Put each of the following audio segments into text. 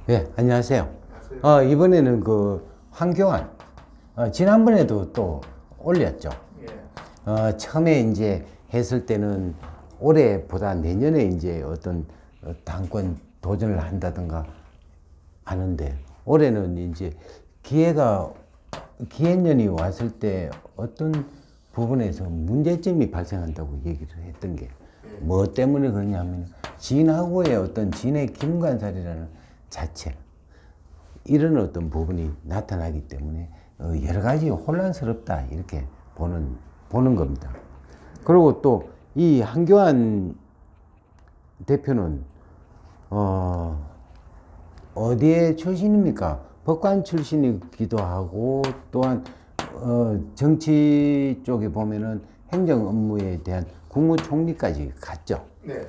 예, 안녕하세요. 이번에는 그 황교안, 지난번에도 또 올렸죠. 처음에 이제 했을 때는 올해보다 내년에 이제 어떤 당권 도전을 한다든가 하는데, 올해는 이제 기해년이 왔을 때 어떤 부분에서 문제점이 발생한다고 얘기를 했던 게 뭐 때문에 그러냐면, 진하고의 어떤 진의 김관살이라는 자체, 이런 어떤 부분이 나타나기 때문에 여러 가지 혼란스럽다, 이렇게 보는 겁니다. 그리고 또 이 한교안 대표는 어디에 출신입니까? 법관 출신이기도 하고, 또한 정치 쪽에 보면은 행정 업무에 대한 국무총리까지 갔죠. 네.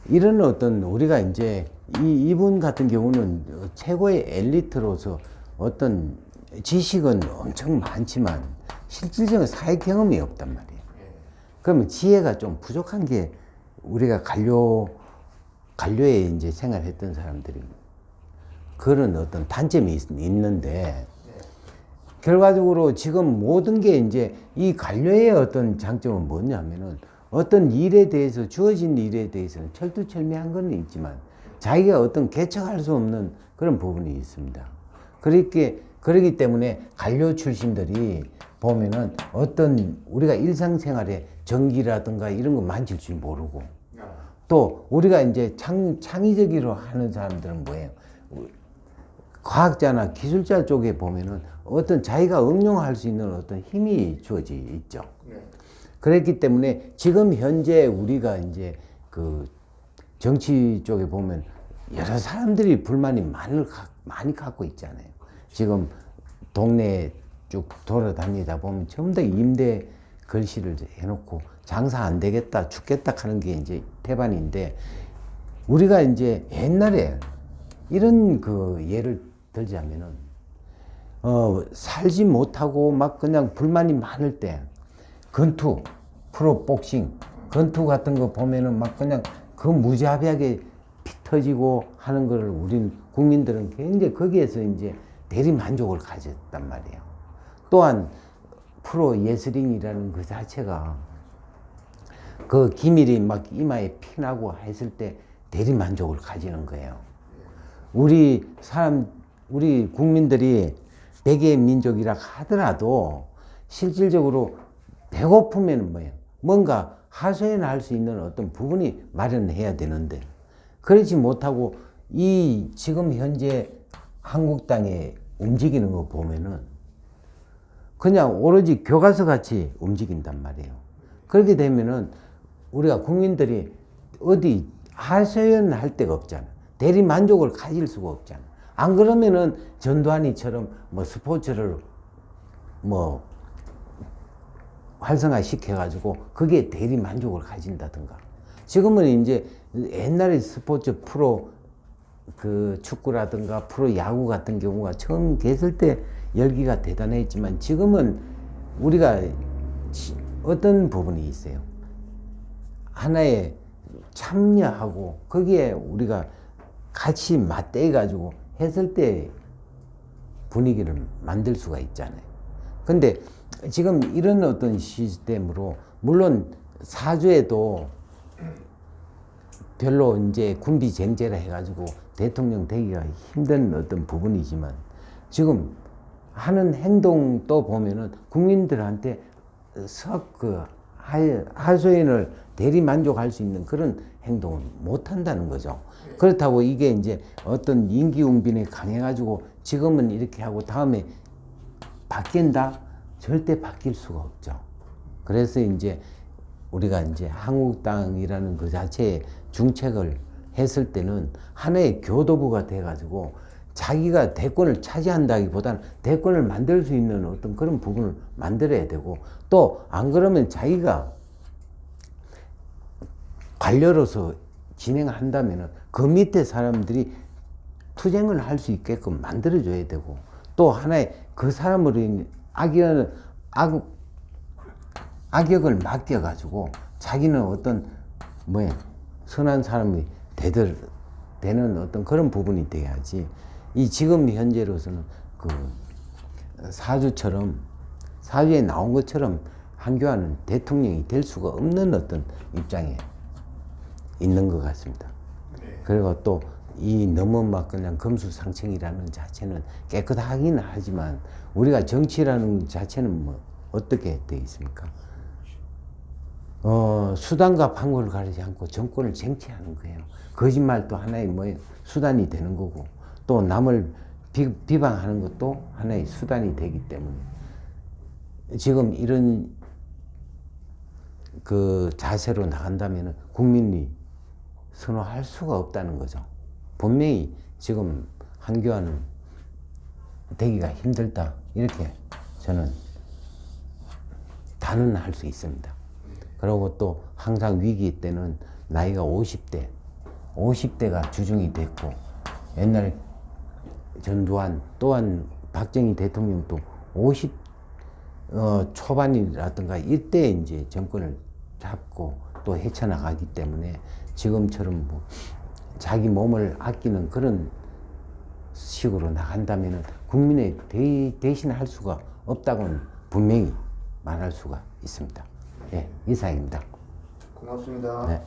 이런 어떤 우리가 이제 이분 같은 경우는 최고의 엘리트로서 어떤 지식은 엄청 많지만 실질적인 사회 경험이 없단 말이에요. 그러면 지혜가 좀 부족한 게, 우리가 관료에 이제 생활했던 사람들이 그런 어떤 단점이 있는데, 결과적으로 지금 모든 게 이제 이 관료의 어떤 장점은 뭐냐면은, 어떤 일에 대해서, 주어진 일에 대해서는 철두철미한 건 있지만 자기가 어떤 개척할 수 없는 그런 부분이 있습니다. 그렇기 때문에 관료 출신들이 보면은 어떤 우리가 일상생활에 전기라든가 이런 거 만질 줄 모르고, 또 우리가 이제 창의적으로 하는 사람들은 뭐예요? 과학자나 기술자 쪽에 보면은 어떤 자기가 응용할 수 있는 어떤 힘이 주어져 있죠. 그렇기 때문에 지금 현재 우리가 이제 그 정치 쪽에 보면 여러 사람들이 불만이 많이 갖고 있잖아요. 지금 동네에 쭉 돌아다니다 보면 전부 다 임대 글씨를 해놓고 장사 안 되겠다, 죽겠다 하는 게 이제 태반인데, 우리가 이제 옛날에 이런 그 예를 들자면은, 살지 못하고 막 그냥 불만이 많을 때 권투, 프로복싱, 권투 같은 거 보면은 막 그냥 그 무자비하게 피 터지고 하는 거를 우린 국민들은 굉장히 거기에서 이제 대리 만족을 가졌단 말이에요. 또한 프로 예슬링이라는 그 자체가 그 기밀이 막 이마에 피나고 했을 때 대리 만족을 가지는 거예요. 우리 국민들이 백의 민족이라 하더라도 실질적으로 배고프면 뭐예요? 뭔가 하소연할 수 있는 어떤 부분이 마련해야 되는데, 그렇지 못하고 이 지금 현재 한국당에 움직이는 거 보면은 그냥 오로지 교과서 같이 움직인단 말이에요. 그렇게 되면은 우리가 국민들이 어디 하소연할 데가 없잖아. 대리 만족을 가질 수가 없잖아. 안 그러면은 전두환이처럼 뭐 스포츠를 뭐 활성화 시켜가지고 그게 대리 만족을 가진다든가. 지금은 이제 옛날에 스포츠 프로 그 축구라든가 프로 야구 같은 경우가 처음 됐을 때 열기가 대단했지만, 지금은 우리가 어떤 부분이 있어요. 하나에 참여하고 거기에 우리가 같이 맞대어 가지고 했을 때 분위기를 만들 수가 있잖아요. 근데 지금 이런 어떤 시스템으로, 물론 사주에도 별로 이제 군비쟁제라 해가지고 대통령 되기가 힘든 어떤 부분이지만, 지금 하는 행동도 보면은 국민들한테 썩 그 하소연을 대리 만족할 수 있는 그런 행동을 못 한다는 거죠. 그렇다고 이게 이제 어떤 임기응변에 강해가지고 지금은 이렇게 하고 다음에 바뀐다? 절대 바뀔 수가 없죠. 그래서 이제 우리가 이제 한국당이라는 그 자체의 중책을 했을 때는 하나의 교도부가 돼가지고 자기가 대권을 차지한다기보다는 대권을 만들 수 있는 어떤 그런 부분을 만들어야 되고, 또 안 그러면 자기가 관료로서 진행한다면은 그 밑에 사람들이 투쟁을 할 수 있게끔 만들어줘야 되고, 또 하나의 그 사람으로 악역을 맡겨가지고 자기는 어떤 선한 사람이 되는 어떤 그런 부분이 돼야지 이 지금 현재로서는 그 사주처럼 사주에 나온 것처럼 한교안은 대통령이 될 수가 없는 어떤 입장에 있는 것 같습니다. 그리고 또 이 너무 막 그냥 금수상승이라는 자체는 깨끗하긴 하지만 우리가 정치라는 자체는 뭐 어떻게 되어 있습니까? 수단과 방법을 가리지 않고 정권을 쟁취하는 거예요. 거짓말도 하나의 뭐 수단이 되는 거고 또 남을 비방하는 것도 하나의 수단이 되기 때문에 지금 이런 그 자세로 나간다면 국민이 선호할 수가 없다는 거죠. 분명히 지금 한교안은 되기가 힘들다 이렇게 저는 단언할 수 있습니다. 그리고 또 항상 위기 때는 나이가 50대가 주중이 됐고 옛날에 전두환 또한 박정희 대통령도 50 초반이라든가 이때 이제 정권을 잡고 또 헤쳐나가기 때문에 지금처럼 뭐 자기 몸을 아끼는 그런 식으로 나간다면 국민의 대신할 수가 없다고는 분명히 말할 수가 있습니다. 예, 이상입니다. 고맙습니다. 네.